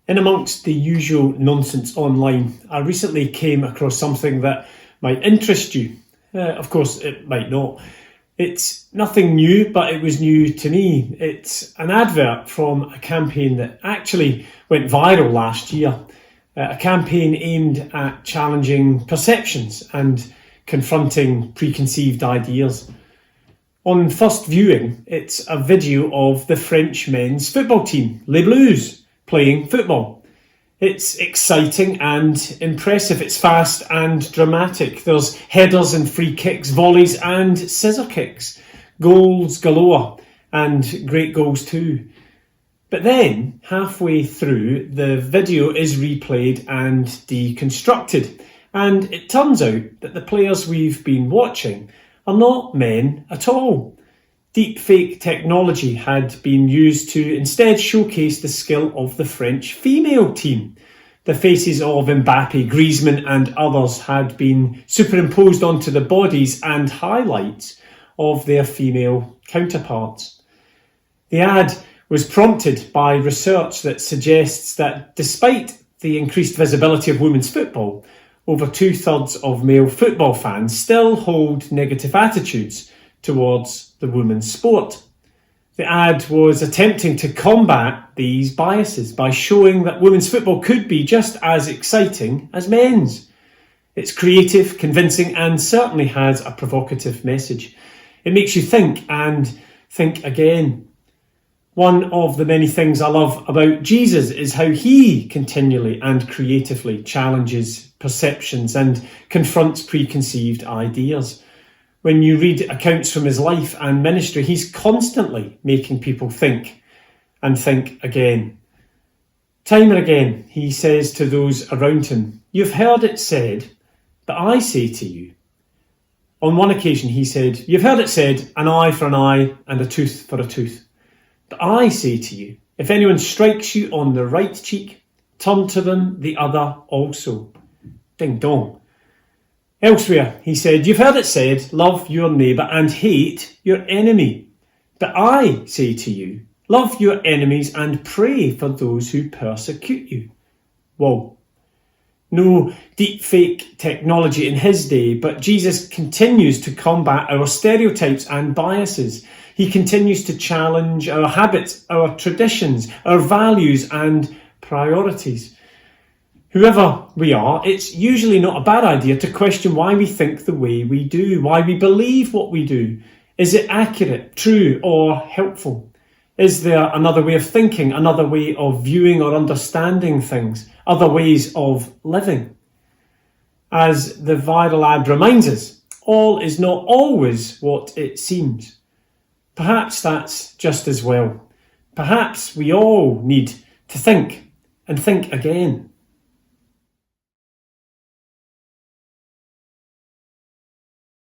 In amongst the usual nonsense online, I recently came across something that might interest you. Of course, it might not. It's nothing new, but it was new to me. It's an advert from a campaign that actually went viral last year. A campaign aimed at challenging perceptions and confronting preconceived ideas. On first viewing, it's a video of the French men's football team, Les Bleus, playing football. It's exciting and impressive. It's fast and dramatic. There's headers and free kicks, volleys and scissor kicks, goals galore, and great goals too. But then, halfway through, the video is replayed and deconstructed, and it turns out that the players we've been watching are not men at all. Deepfake technology had been used to instead showcase the skill of the French female team. The faces of Mbappe, Griezmann and others had been superimposed onto the bodies and highlights of their female counterparts. The ad was prompted by research that suggests that despite the increased visibility of women's football, over 2/3 of male football fans still hold negative attitudes towards the women's sport. The ad was attempting to combat these biases by showing that women's football could be just as exciting as men's. It's creative, convincing, and certainly has a provocative message. It makes you think and think again. One of the many things I love about Jesus is how he continually and creatively challenges perceptions and confronts preconceived ideas. When you read accounts from his life and ministry, he's constantly making people think and think again. Time and again, he says to those around him, "You've heard it said, but I say to you." On one occasion, he said, "You've heard it said, an eye for an eye and a tooth for a tooth. But I say to you, if anyone strikes you on the right cheek, turn to them the other also." Ding dong. Elsewhere, he said, "You've heard it said, love your neighbour and hate your enemy. But I say to you, love your enemies and pray for those who persecute you." Whoa. No deepfake technology in his day, but Jesus continues to combat our stereotypes and biases. He continues to challenge our habits, our traditions, our values and priorities. Whoever we are, it's usually not a bad idea to question why we think the way we do, why we believe what we do. Is it accurate, true, or helpful? Is there another way of thinking, another way of viewing or understanding things, other ways of living? As the viral ad reminds us, all is not always what it seems. Perhaps that's just as well. Perhaps we all need to think and think again.